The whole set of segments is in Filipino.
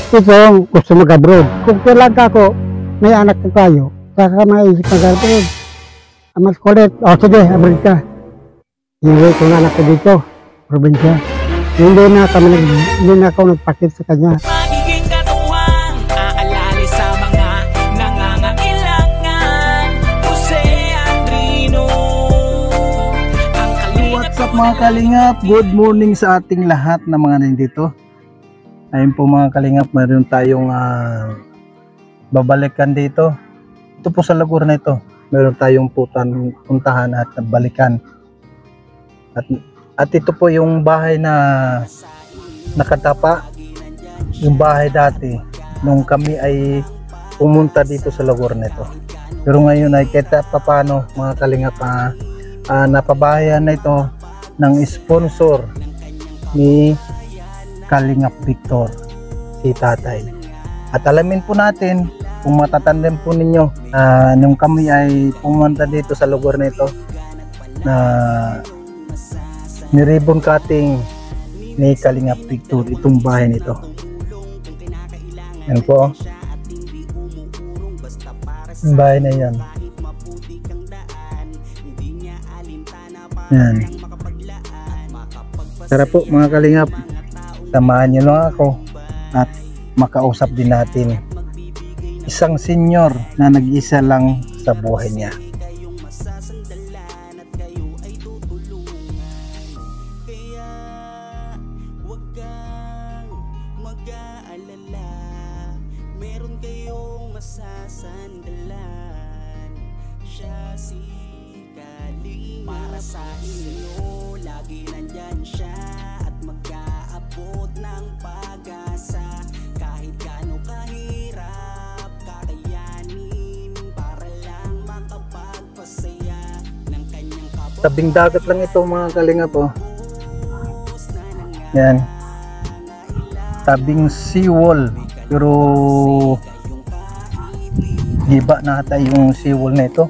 Ito, gusto mag-abroad. Kung kailan ka ako, may anak ko kayo, saka maisip mag-abroad. Mas kulit, sige, abroad ka. Iwi ko ng anak ko dito, probinsya. Hindi na ako nagpakit sa kanya. Magiging katuwang, aalali sa mga nangangailangan. Jose Andrino, ang kalingap. What's up mga kalingap? Good morning sa ating lahat na mga nandito. Ayun po mga kalingap, mayroon tayong babalikan dito. Ito po sa lugar na ito, mayroon tayong puntahan at balikan. At ito po yung bahay na nakatapa, yung bahay dati nung kami ay pumunta dito sa lugar na ito. Pero ngayon ay kahit paano mga kalingap, napabahayan na ito ng sponsor ni Kalingap Victor, si tatay. At alamin po natin kung matatandem po ninyo, nung kami ay pumunta dito sa lugar na ito, na ni-ribbon cutting ni Kalingap Victor itong bahay nito. Yan po, yung bahay na yan. Yan. Tara po mga kalingap, samahan nyo lang ako at makausap din natin isang senyor na nag-isa lang sa buhay niya. Meron kayong masasandalan, siya si Kalinga. Para sa inyo, lagi nandyan siya at mag-aabot ng pag-asa. Kahit gaano kahirap, kakayanin para lang makapagpasaya ng kanyang kabot. Tabing dagat lang ito mga kalingap po. Yan, tabing seawall. Pero giba na ata yung seawall na ito.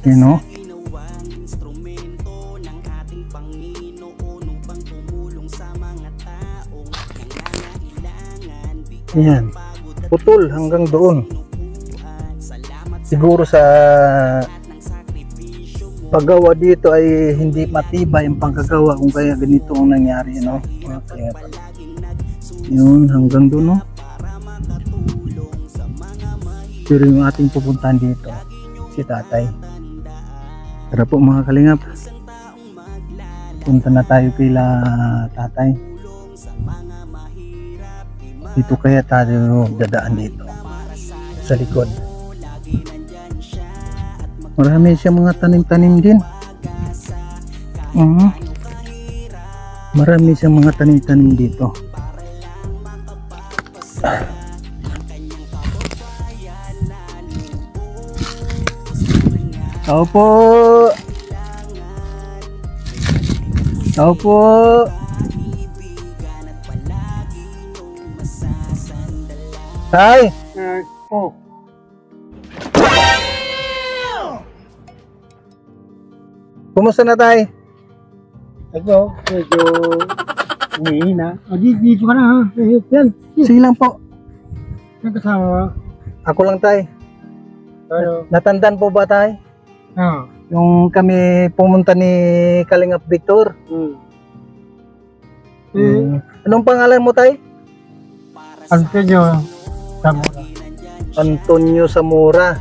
You know? Yan, putol hanggang doon. Siguro sa paggawa dito ay hindi matibay ang pagkagawa kung kaya ganito ang nangyari, no? Yun, hanggang doon, no? Pero yung ating pupuntahan dito, si tatay. Tara po mga kalingap, punta na tayo kila tatay. Dito kaya tayo dadaan dito sa likod. Marami siya mga tanim-tanim din. Marami siya mga tanim-tanim dito. Tao po. Tao po. Tay. Oh. Kumusta na tay? Ito, medyo umihina. Dito ka na ha. Yan. Sige lang po. Ang kasama mo? Ako lang tay. Ano? Natandaan po ba tay? Oo. Yung kami pumunta ni Kalingap Victor. Anong pangalan mo tay? Antonio Zamora. Antonio Zamora.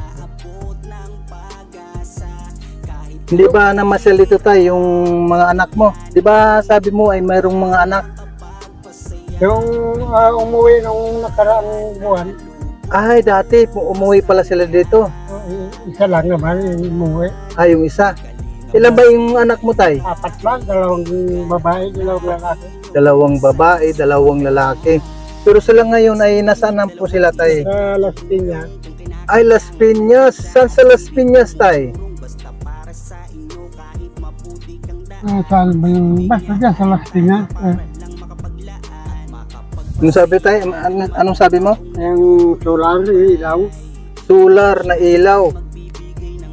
Hindi ba namasyal dito tayo yung mga anak mo? Di ba sabi mo ay mayroong mga anak? Yung umuwi nung nakaraang buwan, Ay, dati umuwi pala sila dito. isa lang naman yung umuwi. Ay, yung isa. Ilan ba yung anak mo tay? 4 lang, 2 babae, 2 lalaki. 2 babae, 2 lalaki. Pero sila ngayon ay nasaan po sila tay? Sa Las Piñas. Ay, Las Piñas. Saan sa Las Piñas tay? Saan ba yung basta dyan sa Las Piñas? Anong sabi tay? Anong sabi mo? Yung solar, ilaw. Solar na ilaw.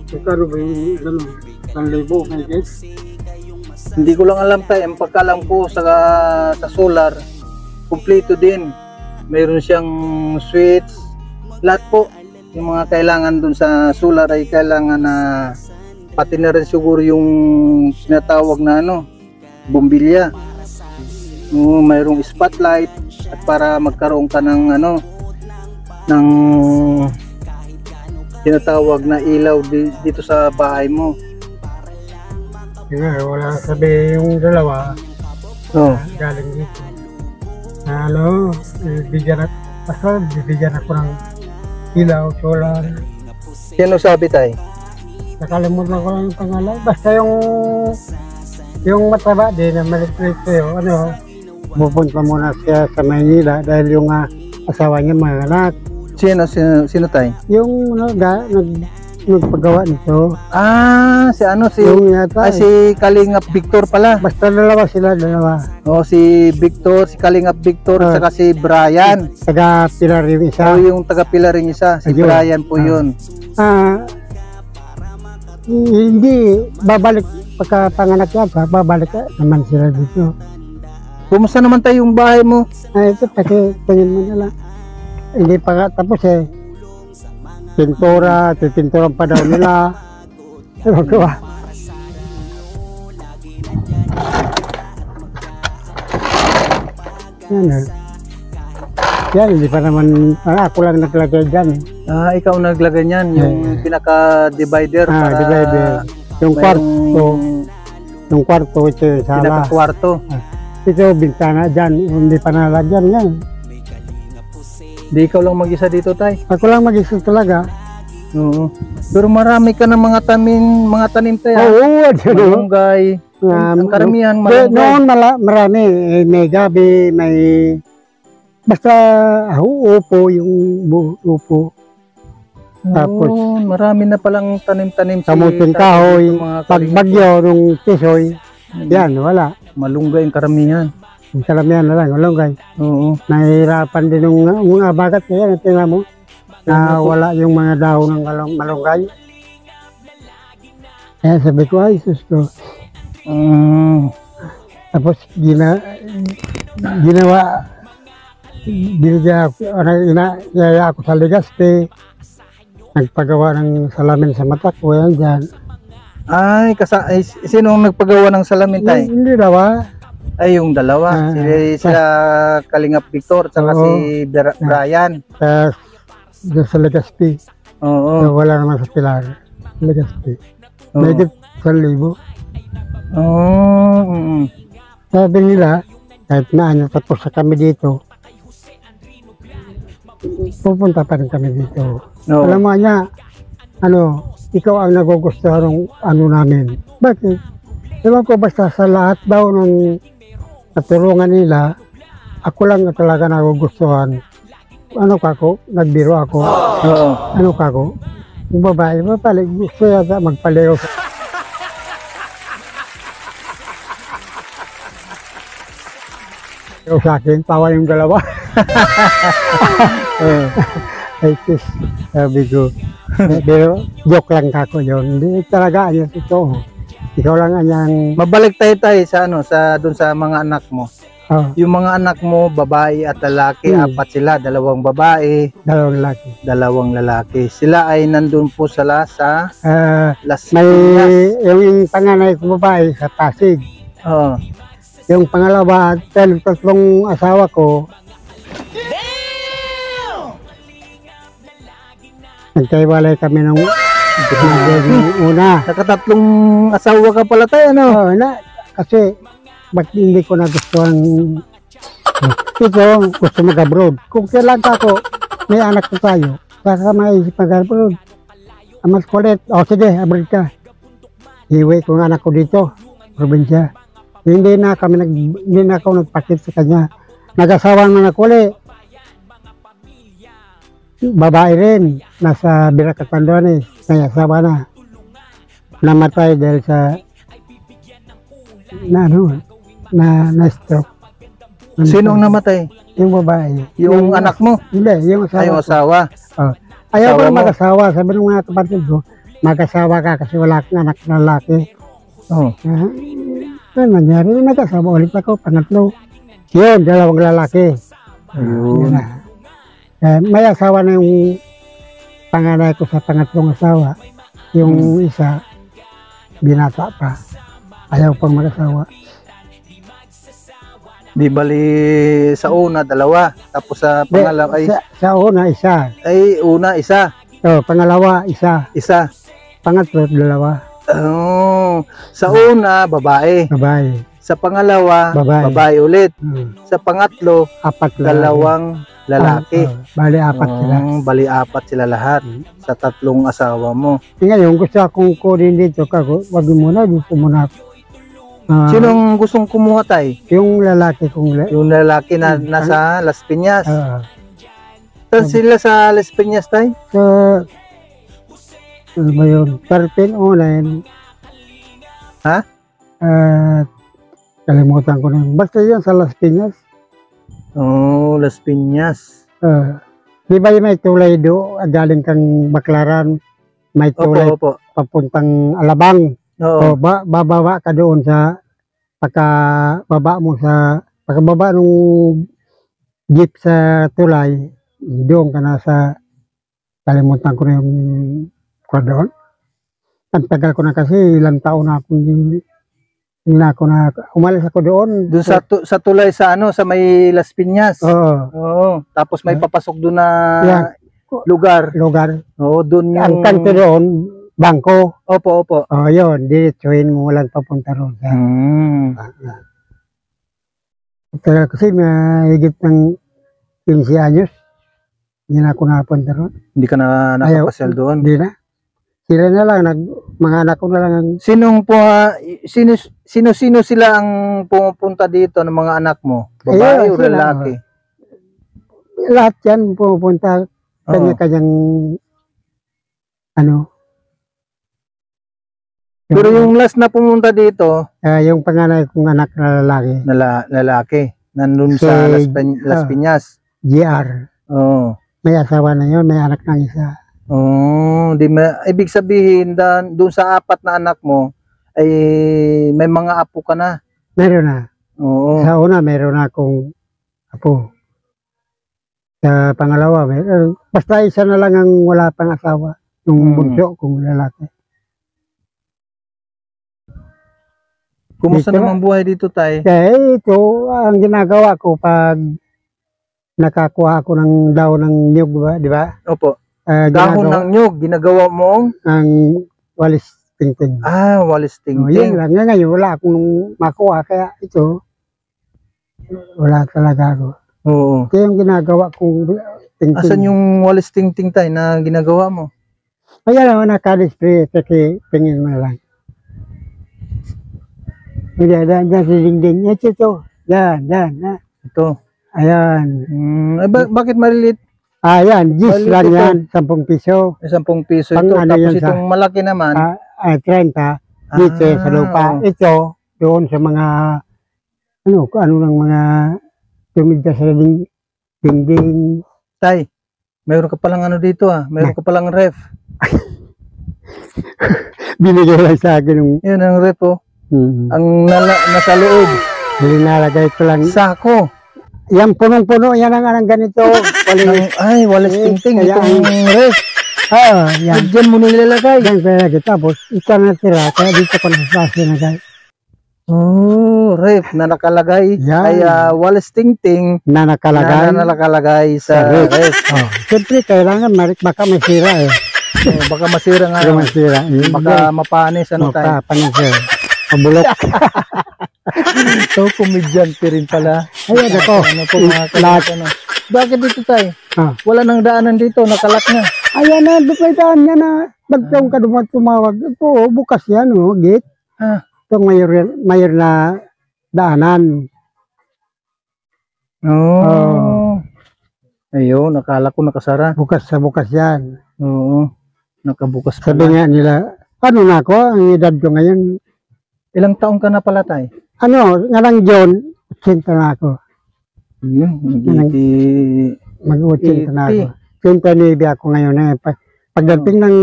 Ikaw ba yung gano'n? 1,000 higit? Hindi ko lang alam tay. Ang pagkalam ko sa solar, kumpleto din. Mayroon siyang switch, lahat po. Yung mga kailangan dun sa solar ay kailangan na pati na rin siguro yung tinatawag na bombilya. Mayroong spotlight at para magkaroon ka ng ng tinatawag na ilaw dito sa bahay mo. Wala sabi yung dalawa. Galing dito. Bibigyan ako ng ilaw, solar. Sino sabi tayo? Nakalimutan ko lang yung pangalan. Basta yung mataba din na maliklik sa'yo, pupunta muna siya sa Maynila dahil yung asawa niya mga anak. Sino tayo? Yung nagpagawa nito. Si Kalingap Victor pala. Basta dalawa. Si Victor, si Kalingap Victor, saka si Brian. Taga Pilar yung isa. Yung taga Pilar yung isa, si Brian po yun. Hindi, babalik pagkapanganak yata, babalik naman sila dito. Kumusta naman tayo yung bahay mo? Ito, tingin mo na lang. Hindi pa nga tapos pipinturan pa daw nila. Ewan ko ba? Yan, hindi pa naman, ako lang naglagay dyan. Ikaw naglagay niyan, yung pinaka-divider para... divider. Yung kwarto, ito yung sala. Pinaka-kwarto. Ito, bintana dyan, hindi pa nalagyan yan. Di ikaw lang mag-isa dito, tay? Ako lang mag-isa talaga. Oo. Pero marami ka ng mga tanim tayo. Oo, malunggay. Ang karamihan malunggay. Noon marami, may gabi, may... Basta upo, yung upo. Tapos, marami na palang tanim-tanim. Kamuting kahoy, pagbagyo, nung tisoy, yan, wala. Malunggay ang karamihan. Ang karamihan na lang, malunggay. Oo. Nahihirapan din yung mga bagat kaya, tingnan mo, na wala yung mga dahon ng malunggay. Kaya sabi ko, ay, sus ko. Tapos, binigyan ako sa Legazpi, nagpagawa ng salamin sa mata ko, yan dyan. Sinong nagpagawa ng salamin tayo? Hindi daw Ay, yung dalawa. Sila Kalingap Victor, saka si Brian. Sa Legazpi. Oo. Wala naman sa Pilar. Legazpi. Medyo 1,000. Sabi nila, kahit na tapos sa kami dito, pupunta pa rin kami dito. Alam mo niya, ikaw ang nagugustuhan ng namin. Bakit? Ewan ko, basta sa lahat daw ng natulungan nila, ako lang na talaga nagugustuhan. Nagbiro ako. Yung babae, gusto yata magpaliw. Sa akin, tawa yung dalawa. Ay, sis, sabi ko. Pero, joke lang kako yun. Hindi talaga, ito. Ikaw lang anyang... Mabalik tayo doon sa mga anak mo. Yung mga anak mo, babae at lalaki, 4 sila, 2 babae, 2 lalaki. Sila ay nandun po sa Las may yung panganay ko babae sa Pasig. Yung pangalawa, 3 asawa ko. Nagkaiwalay kami ng una. Nakatatlong asawa ka pala tayo, kasi bakit hindi ko nagustuhan ito, gusto mag-abroad. Kung kailan ako, may anak ko tayo, saka maisip mag-abroad. Mas kulit, sige, abroad ka. Iwi ko ang anak ko dito, probinsya. Hindi na ako nagpakit sa kanya. Nag-asawa na nakuli. Babae rin, nasa Biracatandones, may asawa na. Namatay dahil sa na stroke. Sino ang namatay? Yung babae. Yung anak mo? Hindi, yung asawa. Yung asawa? Ayaw ko na mag-asawa. Sabi ng mga kapatid ko, mag-asawa ka kasi wala kang anak na lalaki. Ano nangyari? Nag-asawa ulit ako, pangatlo. Yun, dalawang lalaki. Ayun. Yun na. May asawa na yung panganay ko sa pangatlong asawa. Yung isa, binata pa. Ayaw pang mag-asawa. Di bali sa una, dalawa. Tapos sa pangalawa ay... Sa una, isa. Ay, una, isa. Pangalawa, isa. Isa. Pangatlo, dalawa. Oh, sa una, babae. Babae. Sa pangalawa, Babae. babae ulit. Hmm. Sa pangatlo, Apat lalaki. dalawang lalaki. Bali, apat sila. Bali, apat sila lahat. Sa tatlong asawa mo. Ngayon, gusto akong kunin dito. Wag muna, dito muna. Sinong gustong kumuha, tay? Yung lalaki kong Yung lalaki na nasa Las Piñas. Saan Hmm. sila sa Las Piñas, tay? sa ano ba yun? Perpin online. Ha? Kalimutan ko na yun. Basta yun sa Las Piñas. Oh, Las Piñas. Di ba yung may tulay do? Galing kang Baklaran. May tulay Opo, opo. papuntang Alabang. Oo. So, bababa ka doon sa pagkababa mo sa pagkababa ng jeep sa tulay, doon ka na sa kalimutan ko na yung doon. Ang tagal ko na kasi ilang taon na ako hindi na ako na umalis ako doon. Doon sa tulay sa ano, sa may Las Piñas. Oo, Oo. Tapos may papasok doon na Yeah. lugar. lugar. Oo, doon yung... Ang kanto doon, bangko. Opo, opo. Yun, diretsuhin mo, walang papunta roon. Tagal kasi mahigit ng 15 anyos. Hindi na ako napunta roon. Hindi ka na nakapasyal doon. Hindi na. Sila na lang, mga anak ko na lang ang Sino sila ang pumupunta dito ng mga anak mo? Babae Ayun, o sila. lalaki? lahat yan pupunta kanya-kanyang ano. Pero yung last na pumunta dito, Yung panganay kong anak na lalaki, lalaki, nandun Si- sa Las Piñas. GR. Oo. May asawa na yun, may anak ng isa. Oh, ibig sabihin doon sa apat na anak mo ay may mga apo ka na. Meron na. Oo. Sa una, meron na akong apo. Sa pangalawa, basta isa na lang ang wala pang asawa. Yung bunso kong lalaki. Kumusta Dito naman buhay dito, tay? Kaya ito, ang ginagawa ko pag nakakuha ako ng daw ng nyug, di ba? Opo. Dahon ng nyug, ginagawa mo? ang walis tingting. Walis Yun tingting. lang. Ngayon, wala akong makuha. Kaya ito, wala talaga ako. Oo. Kaya yung ginagawa kong tingting. Asan yung walis tingting, tay, na ginagawa mo? Kaya naman naka-display. Kasi tingin mo lang. Dyan sa dingding. Ito. Yan. Ito. Ayan. Bakit malilit? Ayan. Gis Balik lang ito. yan. 10 piso. 10 piso Pang ito. ano Tapos yan sa- itong malaki naman. 30. Dito sa lupa. Ito, doon sa mga ano ng mga tumigda sa dingding. Tay, mayroon ka palang ano dito mayroon ka palang ref. Binigay lang sa akin yung Yun ang ref Ang nasa loob. linalagay ko lang. Sako. Yan punong-puno, yan ang ganito. Walis tingting. Kaya Itong ref. Yan. Diyan mo nilalagay. Yan kaya lagi. Tapos, ito na tira. Kaya dito ko nasasya na guys. Ref na nakalagay. Yan. Ay walis tingting Na nakalagay. na nakalagay sa Sa ref. ref. Siyempre, kailangan baka masira eh. Baka masira nga. Baka masira. Baka mapanis ano tayo. Panisir. Pabulok. So, komedyante rin pala. Ayan ako. Ano po mga kalatan. Bakit dito tayo? Wala nang daanan dito, nakalak na. Ayan na, may daan yan na. Bagtong ka dumat tumawag. Ito, bukas yan, gate. Itong mayor na daanan. Ayun, nakala ko nakasara. Bukas yan. Oo, nakabukas Sabi pala. nga nila, ano na ako, ang edad ko ngayon. Ilang taong ka na pala tayo? Nga lang John, 80 na ako. Mag-80 na ako. 89 ako ngayon. Pagdating ng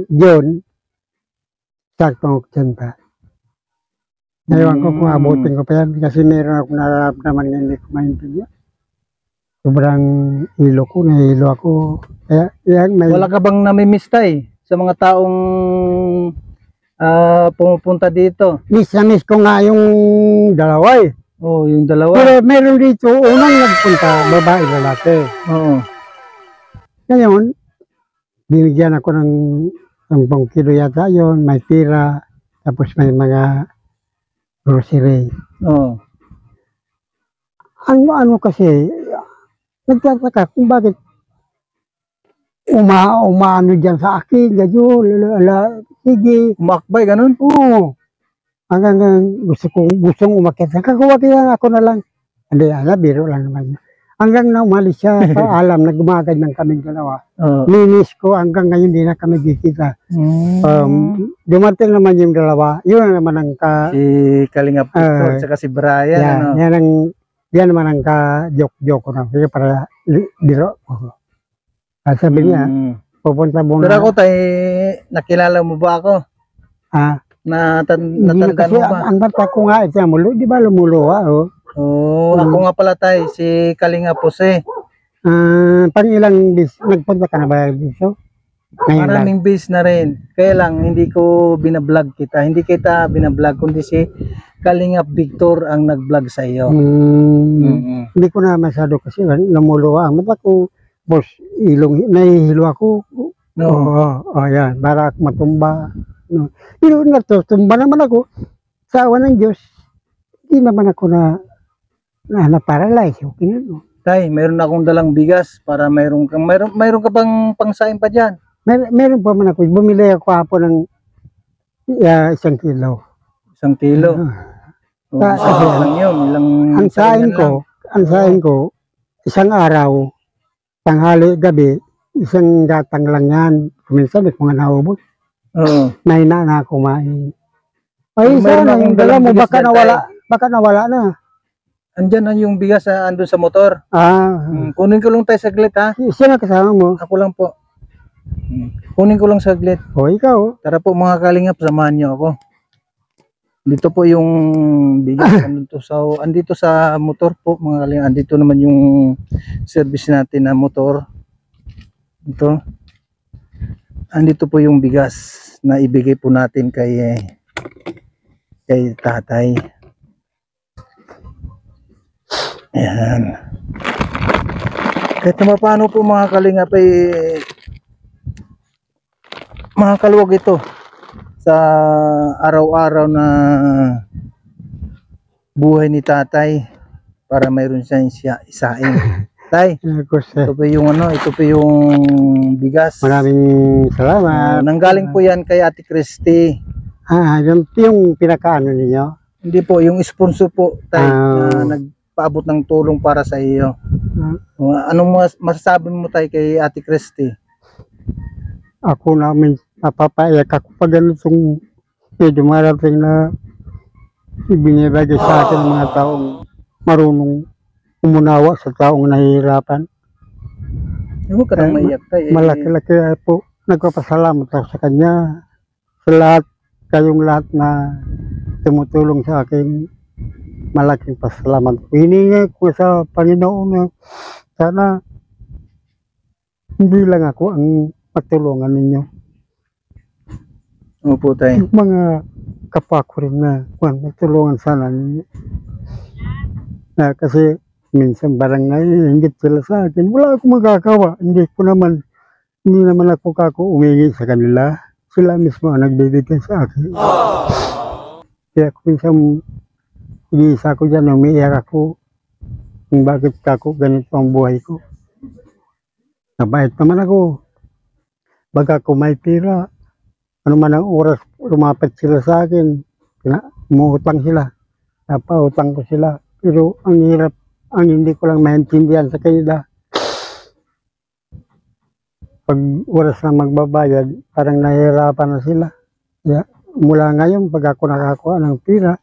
John, saktong 80. Ngayon ko kung abutin ko pa yan kasi meron akong nararamdaman na hindi ko maintindihan. Sobrang hilo ko, nahihilo ako. Kaya yan, may... Wala ka bang namimiss tay sa mga taong pumupunta dito? Miss na miss ko nga yung dalawa eh. Oh, yung dalawa. Pero meron dito, unang nagpunta, babae lalaki. Oo. Ngayon, binigyan ako ng 10 kilo yata yun, may tira, tapos may mga grocery. Oo. Ano kasi, nagtataka kung bakit umaano dyan sa akin, gadyo, sige. Umakbay, ganun? Oo. Hanggang gustong umakyat. Kakawakilan ako na lang. Hindi, biro lang naman. Hanggang na umalis siya, alam na gumaganyan kaming dalawa. Oo. Minis ko, hanggang ngayon di na kami kikita. Dumating naman yung dalawa, yun naman ang Si Kalingap Victor, tsaka si Brian, ano? Yan naman ang ka-joke-joke ko na. Sige, para biro. At sabi niya, pupunta muna. Pero ako tay, nakilala mo ba ako? Natandaan Kasi mo ba? ang bata ko nga, ito mulo, di ba lumuluwa, oh. Oo, ako nga pala tay, si Kalingap Jose. Pang ilang bis, nagpunta ka na ba dito? Ngayon lang. Maraming base na rin. Kaya lang, hindi ko binablog kita. Hindi kita binablog, kundi si Kalingap Victor ang nag-vlog sa iyo. Hindi ko na masyado kasi lumuluwa. Ang mata ko, boss, nahihilo ako. No. Oo, yan. Para ako matumba. No. Pero natutumba naman ako. Sa awa ng Diyos, hindi naman ako na-paralyze. Okay na, no? Tay, mayroon akong dalang bigas para mayroon ka bang pangsain pa diyan? Meron pa man ako. Bumili ako hapo ng 1 kilo. 1 kilo. Oh, lang yun. Ang saing ko, isang araw, tanghali, gabi, isang gatang lang yan. Kuminsan, di ko nga naubos. Oo. Mahina na kumain. Ay, Meron sana, akong yung dala dalang mo, bigas baka dyan, nawala na. Andyan na yung bigas andun sa motor. Kunin ko lang tayo saglit ha. Sino kasama mo? Ako lang po. Kunin ko lang saglit. O, ikaw. Tara po mga Kalingap, samahan niyo ako. Dito po yung bigas andito sa motor po mga Kalingap. Andito naman yung service natin na motor. Ito. Andito po yung bigas na ibigay po natin kay tatay. Ayan. Kahit naman paano po mga Kalingap ay makakaluwag ito sa araw-araw na buhay ni tatay para mayroon siyang isain. Tay, ito po yung ito po yung bigas. Maraming salamat. Nanggaling po yan kay Ate Christy. Yung pinakaano ninyo? Hindi po, yung sponsor po, tay, na nagpaabot ng tulong para sa iyo. Anong masasabi mo tay kay Ate Christy? Ako namin napapaiyak ako pag ganitong dumarating na ibinibigay sa akin ng mga taong marunong umunawa sa taong nahihirapan. Huwag ka nang maiyak tay. Malaki-laki po. Nagpapasalamat ako sa kanya. Sa lahat, kayong lahat na tumutulong sa akin. Malaking pasalamat ko. Hiningi ko sa Panginoon na sana hindi lang ako ang patulungan ninyo. Opo tay. Yung mga kapwa ko rin na matulungan sana ninyo. Kasi minsan barangay, hinggit sila sa akin. Wala akong magagawa. Hindi naman ako umingi sa kanila. Sila mismo ang nagbibigay sa akin. Kaya kung minsan isa ko dyan, umiiyak ako kung bakit ganito ang buhay ko. Nabait naman ako. Baga ko may pira. Ano man ang oras, lumapat sila sa akin. Umuutang sila. Napautang ko sila. Pero ang hirap, ang hindi ko lang maintindihan sa kanila. Pag oras na magbabayad, parang nahihirapan na sila. Kaya mula ngayon, pag ako nakakuha ng pira,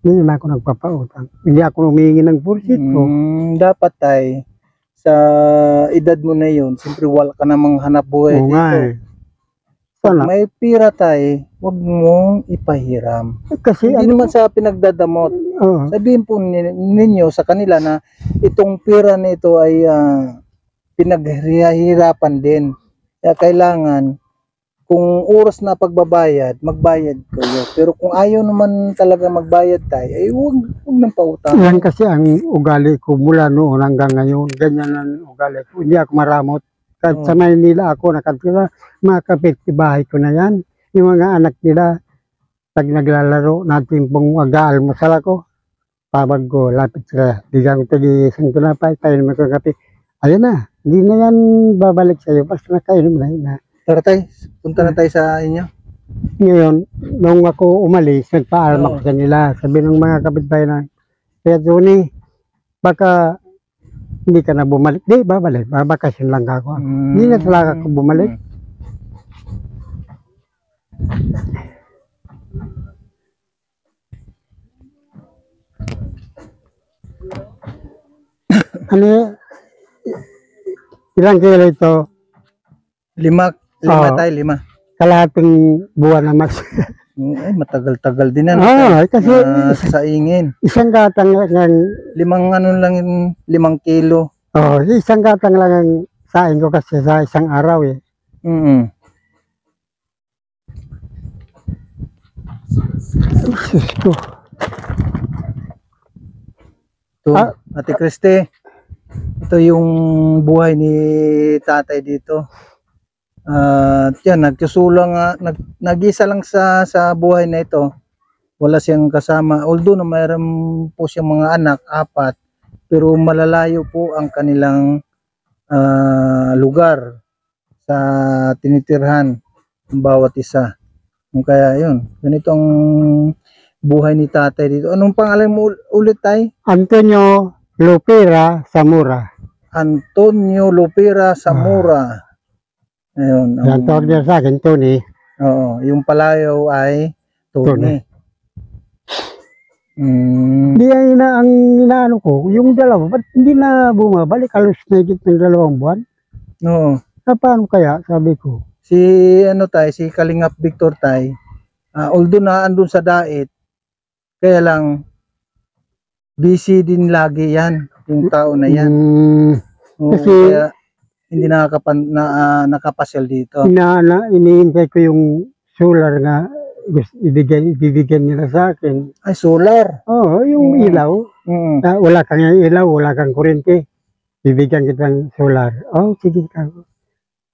hindi na ako nagpapautang. Hindi ako humingi ng pursit ko. Dapat tay, sa edad mo na yun, siyempre wala ka namang hanap buhay Oo dito. nga eh. pag Wala. may pira tayo, huwag mong ipahiram. Kasi Hindi ano, naman sa pinagdadamot. oh, Sabihin po ninyo sa kanila na itong pira nito ay pinaghirapan din. Kaya kailangan, kung oras na pagbabayad, magbayad kayo. Pero kung ayaw naman talaga magbayad tayo, ay huwag nang pautang. yan kasi ang ugali ko mula noon hanggang ngayon. Ganyan ang ugali ko. Hindi ako maramot. Kahit sa Maynila ako nakatira, mga kapitbahay ko na yan. Yung mga anak nila, pag naglalaro, natin pong mag-aalmusal ako. Tawag ko, lapit sila. Bigyan ko tagi isang tinapay, kain naman ko ng kape. Ayun na, hindi na yan babalik sa'yo. Basta nakainom na yun na. Tara tayo, punta na tayo sa inyo. Ngayon, nung ako umalis, nagpaalam Oo. ako sa nila. Sabi ng mga kapitbahay na, kaya Tony, baka hindi ka na bumalik. Di, babalik. Babakasyon lang ako. Hindi na talaga ako bumalik. Ano, ilang kilo ito? Lima Oo. tayo, lima. Kalahating buwan na mas. Ay, matagal-tagal din ano. Kasi Sa ingin. isang gatang lang ang, Limang ano lang yun, 5 kilo. isang gatang lang ang saing ko kasi sa isang araw eh. Mm. Sus ko. Ito, Ah. Ate Christy, ito yung buhay ni tatay dito. Yan, nag-isa lang sa buhay na ito. Wala siyang kasama. Although na mayroon po siyang mga anak, 4, pero malalayo po ang kanilang lugar sa tinitirhan ng bawat isa. Kaya yun, ganito ang buhay ni tatay dito. Anong pangalan mo ulit tay? Antonio Lupira Zamora. Antonio Lupira Zamora. Ayun. Yan tawag niya sa akin, Tony. Oo, yung palayaw ay Tony. Mm, Hindi ang inaano ko, yung dalawa, ba't hindi na bumabalik? Halos na higit ng 2 buwan. oo. Paano kaya, sabi ko. Si si Kalingap Victor tay, although na andun sa dait, kaya lang busy din lagi yan, yung tao na yan. Oo, Kasi- kaya hindi nakapasyal dito. Iniintay ko yung solar nga ibibigyan nila sa akin. Ay, solar. Oo, yung Mm. ilaw. Mm. Wala kang ilaw, wala kang kuryente. Bibigyan kitang solar. Oh, sige ka.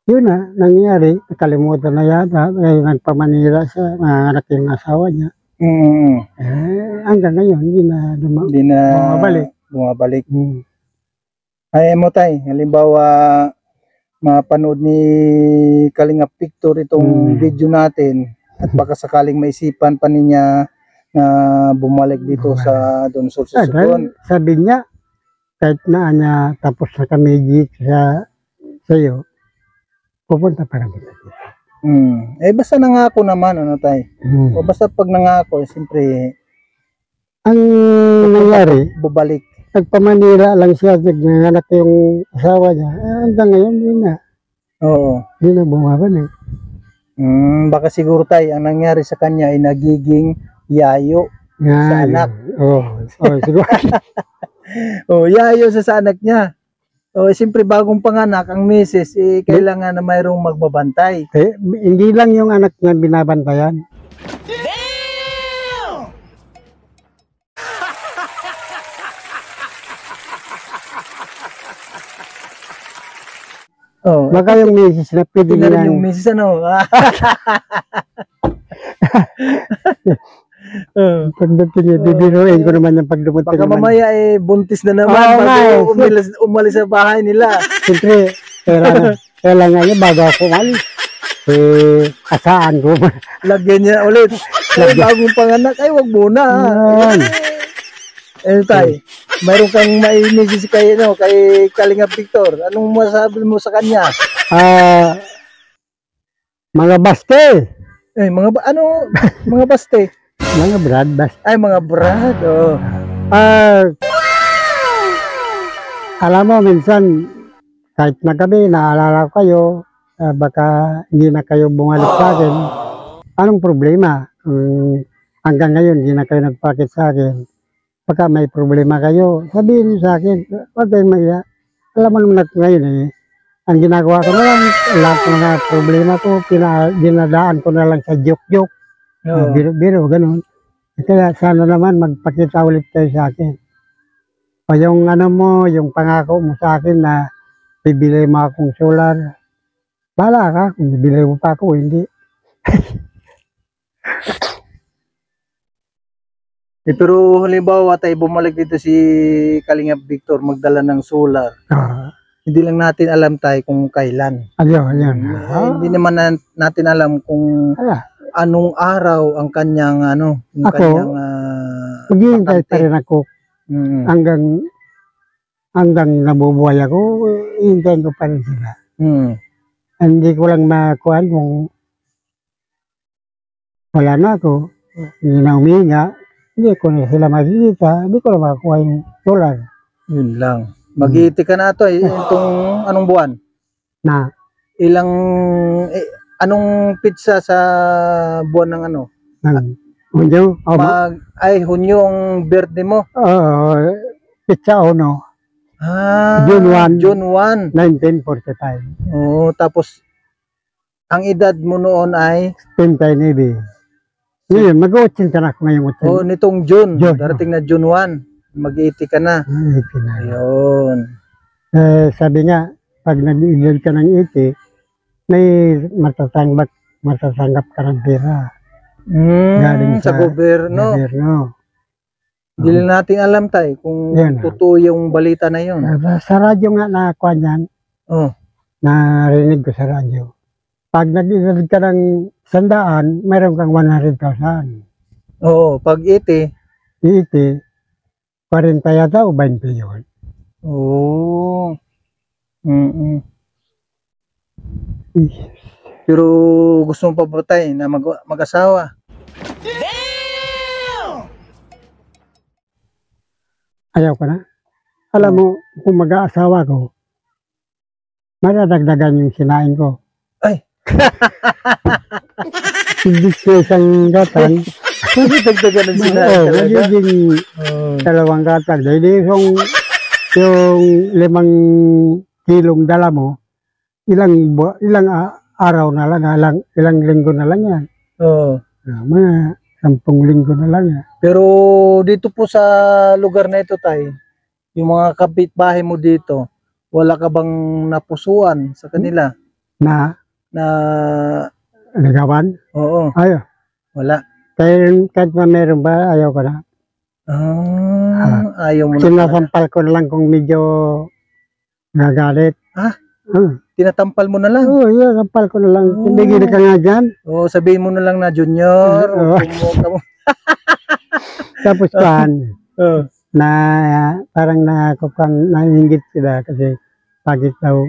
Yun na, nangyari. Nakalimutan na yata. Nagpamanira siya. Nanganak yung asawa niya. Mm. Hanggang ngayon, hindi na Hindi na bumabalik. Hmm. Ay mo tay, halimbawa mapanood ni Kalingap Victor itong video natin at baka sakaling maisipan pa niya na bumalik dito sa doon sa Susugon. Sabi niya, kahit na niya tapos na kami dito sa iyo, pupunta pa rin kita. Eh basta nangako naman ano tay. Hmm. O basta pag nangako, siyempre Ang nangyari, bubalik. nagpamanira lang siya, nagnganak yung asawa niya. Hanggang ngayon, hindi na. Oo. Hindi na bumabalik. Baka siguro tay, ang nangyari sa kanya ay nagiging yayo sa anak. Siguro. Oh, yayo sa anak niya. Oh, siyempre bagong panganak ang misis, kailangan na mayroong magbabantay. Hindi lang yung anak niya binabantayan. Oh, Baka yung misis na pwede hindi na rin nilang, yung misis ano. pagdating niya, bibiruin ko naman yung pagdumunting Baka naman. mamaya buntis na naman Oo nga bago umalis sa bahay nila. Siyempre, kailangan niya bago ako umalis. Asaan ko. Lagyan niya ulit. Bagong panganak, ay wag muna. Yan. Tay, mayroon kang maimisis kay Kalingap Victor. Anong masabi mo sa kanya? Mga baste. Mga baste. Mga brad baste. Ay, mga brad. Oh. Alam mo, minsan, kahit na gabi, naalala ko kayo, baka hindi na kayo bumalik sa akin. Anong problema? Hanggang ngayon, hindi na kayo nagpakit sa akin. Baka may problema kayo, sabihin niyo sa akin. Huwag kayong maya. Alam mo naman ako ngayon eh. Ang ginagawa ko na lang, lahat ng mga problema ko, dinadaan ko na lang sa joke-joke. Oo. Biro-biro, ganun. Kaya sana naman magpakita ulit kayo sa akin. O yung ano mo, yung pangako mo sa akin na bibili mo akong solar. Bahala ka kung bibili mo pa ako, hindi. Pero halimbawa tayo bumalik dito si Kalingap Victor magdala ng solar. Hindi lang natin alam tayo kung kailan. Ayun. Hindi naman natin alam kung Ala, anong araw ang kanyang yung Ako, kanyang maghihintay pa bakante. rin ako Mm. hanggang nabubuhay ako, hihintayin ko pa rin sila. Mm. Hindi ko lang makuhan kung wala na ako, hindi na huminga, hindi ko na sila makikita, hindi ko na makakuha yung solar Yun lang. Mag-iiti ka na ito itong anong buwan? na Ilang anong pizza sa buwan ng ng Hunyo. Hunyo ang birthday mo. Pizza Ono, June 1. June 1. 1945. Oo, tapos ang edad mo noon ay 29. Ngayon, mag-80 na ako ngayong 80. nitong June, June. darating na June 1. Mag-80 ka na. Ayun. Sabi nga, pag nag-edad ka ng 80, may matatanggap ka ng pera. Galing Sa gobyerno. Gobyerno. Hindi lang natin alam tayo kung Yan. totoo yung balita na yun. Sa radyo nga nakakuha niyan, Oh. narinig ko sa radyo. Pag nag-edad ka ng 100, mayroon kang 100,000. Oo, pag 80. 80, 40 yata o 20 yun. Oo. Pero gusto mo pa ba tayo na mag-asawa? Ayaw ko na. Alam mo, kung mag-aasawa ko, madadagdagan yung sinain ko. Ay! Hindi sa isang gatang, Dagdagan ng sinabi talaga. magiging dalawang gatang. Dahil yung 5 kilong dala mo, ilang araw na lang, ilang linggo na lang yan. Oo. Mga 10 linggo na lang yan. Pero dito po sa lugar na ito tayo, yung mga kapitbahay mo dito, wala ka bang napusuan sa kanila Na na ligawan, oo, ayaw. wala. Kahit na meron ba, ayaw ko na. Ayaw mo na. Sinasampal ko na lang kung medyo nagalit. Ah? Oo, Tinatampal mo na lang. yeah, sampal ko na lang. Hindi gina ka nga dyan. Oo, sabihin mo na lang na junior. Oo. Tapos kan, Oo. na parang nainggit sila kasi bakit daw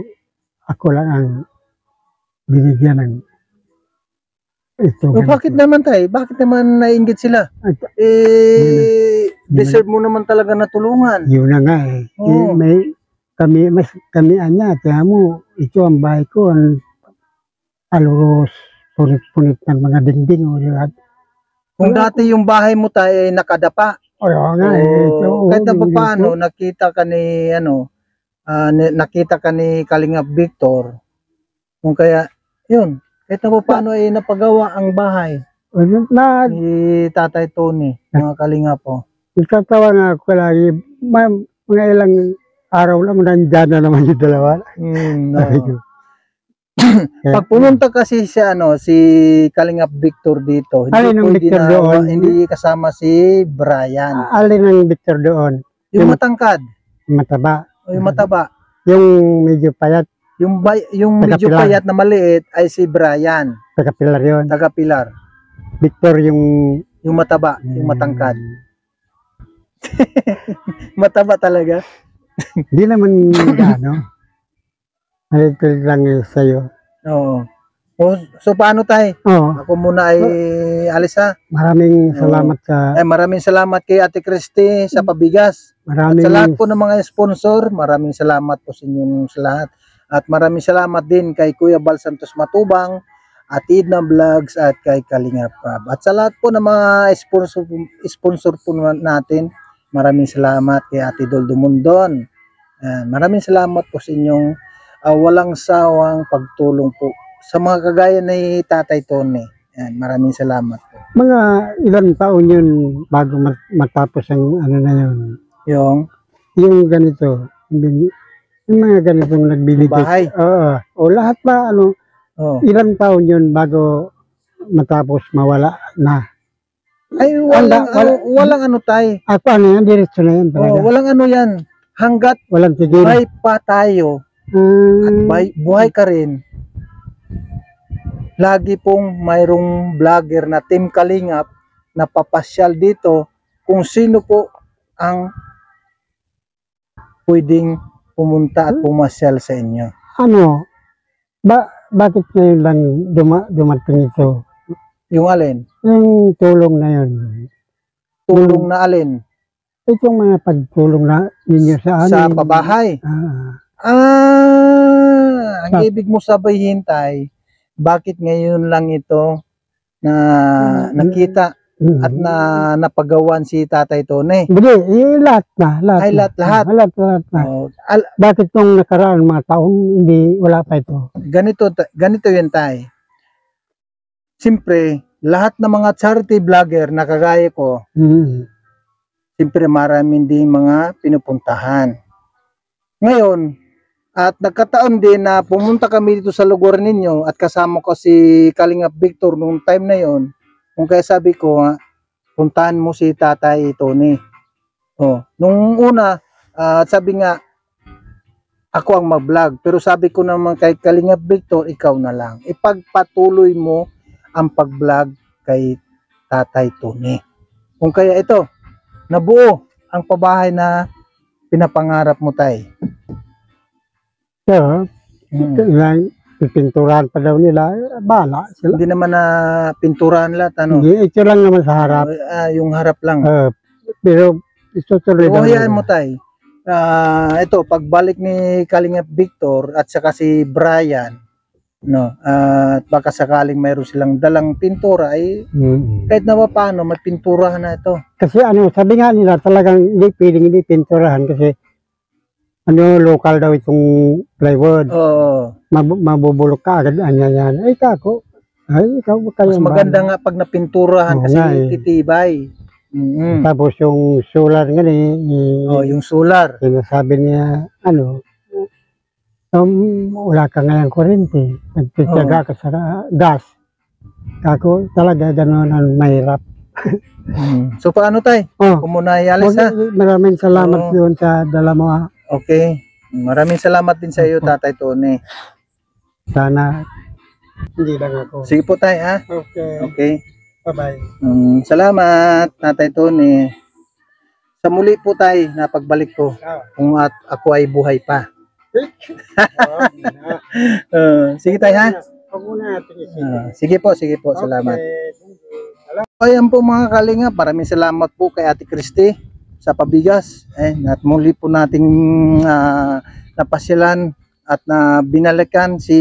ako lang ang binigyan ng ito. Bakit naman tayo? Bakit naman nainggit sila? Deserve mo naman talaga na tulungan. Yun na nga eh. Oo. Kami anya, kaya mo, ito ang bahay ko, ang alos, punit-punit ng mga dingding. Kung dati yung bahay mo tayo ay nakadapa. Oo nga eh. Oo, kahit na paano, nakita ka ni nakita ka ni Kalingap Victor. Kung kaya, yun, kahit na paano ay napagawa ang bahay Na, ni Tatay Tony, mga Kalingap po. nagtatawa nga ako lagi, mga ilang araw lang, nandyan na naman yung dalawa. Sabi ko. Pag pumunta kasi si si Kalingap Victor dito, Alin ang Victor doon? hindi kasama si Brian. Alin ang Victor doon? Yung matangkad, Mataba. o yung mataba, Yung medyo payat, yung medyo Taga-Pilar. payat na maliit ay si Brian, pagkapilar yun. taga Pilar. Victor yung... Yung mataba, yung matangkad. Mataba talaga. Di naman gano. Halito lang yun sa'yo. Oo. So paano tayo? Oo, Ako muna ay alis ha. maraming salamat sa... Maraming salamat kay Ate Christy sa pabigas. At Maraming... sa lahat po ng mga sponsor, maraming salamat po sa inyong sa lahat. At maraming salamat din kay Kuya Bal Santos Matubang, at Idna Vlogs, at kay Kalinga Prab. At sa lahat po ng mga sponsor po natin, maraming salamat kay Ate Dol Dumundon. Maraming salamat po sa inyong walang sawang pagtulong po sa mga kagaya ni Tatay Tony. Maraming salamat po. Mga ilang taon yun bago matapos ang ano na yun. Yung ganito. Yung mga ganitong nagbilitis. Bahay. Oo. O lahat ba ano, ilang taon yun bago matapos mawala na. Ay, walang ano tay. Ako ano yan, diretso na yan talaga. Walang ano yan. Hanggat Walang tigil. buhay pa tayo at buhay ka rin, lagi pong mayroong vlogger na Team Kalingap na papasyal dito kung sino po ang pwedeng pumunta at pumasyal sa inyo. Ano, bakit ngayon lang dumating ito? Yung alin? Yung tulong na yun. Tulong na alin? Itong mga pagtulong na ninyo sa amin. Sa pabahay? Ang ibig mo sabihin tay, bakit ngayon lang ito na nakita at na napagawan si Tatay Tony? Hindi, lahat na. Lahat na. Bakit nung nakaraan mga taon, hindi, wala pa ito? Ganito yun tay. Siyempre, lahat ng mga charity vlogger na kagaya ko, siyempre maraming din mga pinupuntahan. Ngayon, at nagkataon din na pumunta kami dito sa lugar ninyo at kasama ko si Kalingap Victor nung time na yon. Kung kaya sabi ko, puntahan mo si Tatay Tony. Nung una, sabi nga, ako ang mag-vlog. Pero sabi ko naman kay Kalingap Victor, ikaw na lang. Ipagpatuloy mo ang pag-vlog kay Tatay Tony. Kung kaya ito, nabuo ang pabahay na pinapangarap mo tay. So, pipinturahan pa daw nila, bala sila. Hindi naman na pinturahan lahat, ano? Hindi, ito lang naman sa harap. Yung harap lang. Pero, itutuloy daw. Hayaan mo tay. Ito, pagbalik ni Kalingap Victor at saka si Brian, no, at baka sakaling mayroon silang dalang pintura, ay kahit na paano, magpinturahan na ito. Kasi ano, sabi nga nila, talagang hindi pwedeng hindi pinturahan kasi ano, local daw itong plywood. Mabubulok ka agad, yan. Ay, kako. Ay, ikaw kayo. Mas maganda nga pag napinturahan kasi titibay. Tapos yung solar nga yung solar. Sinasabi niya, ano, wala ka ngayong kurente. Nagtitiyaga ka sa gas. Kako, talaga gano'n ang mahirap. So, paano tay? Kung muna ialis ha? Maraming salamat yun sa dala mo. Okay. Maraming salamat din sa iyo, Tatay Tony. Sana hindi lang ako. Sige po tay ha? Okay. Bye-bye. Salamat, Tatay Tony. Sa muli po tay na pagbalik ko kung ako ay buhay pa. Sige tay ha? Sige po. Salamat. Ayan po mga kalinga, maraming salamat po kay Ate Christy sa pabigas. At muli po nating napasyalan at binalikan si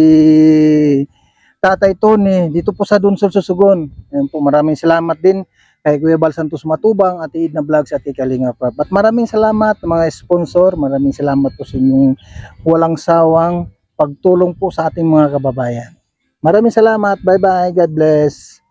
Tatay Tony dito po sa Dunsol, Susugon. Ayan po, maraming salamat din kay Kuya Bal Santos Matubang, Ate Idna Vlogs, at Kalinga Prab. At maraming salamat mga sponsor, maraming salamat po sa inyong walang sawang pagtulong po sa ating mga kababayan. Maraming salamat. Bye-bye. God bless.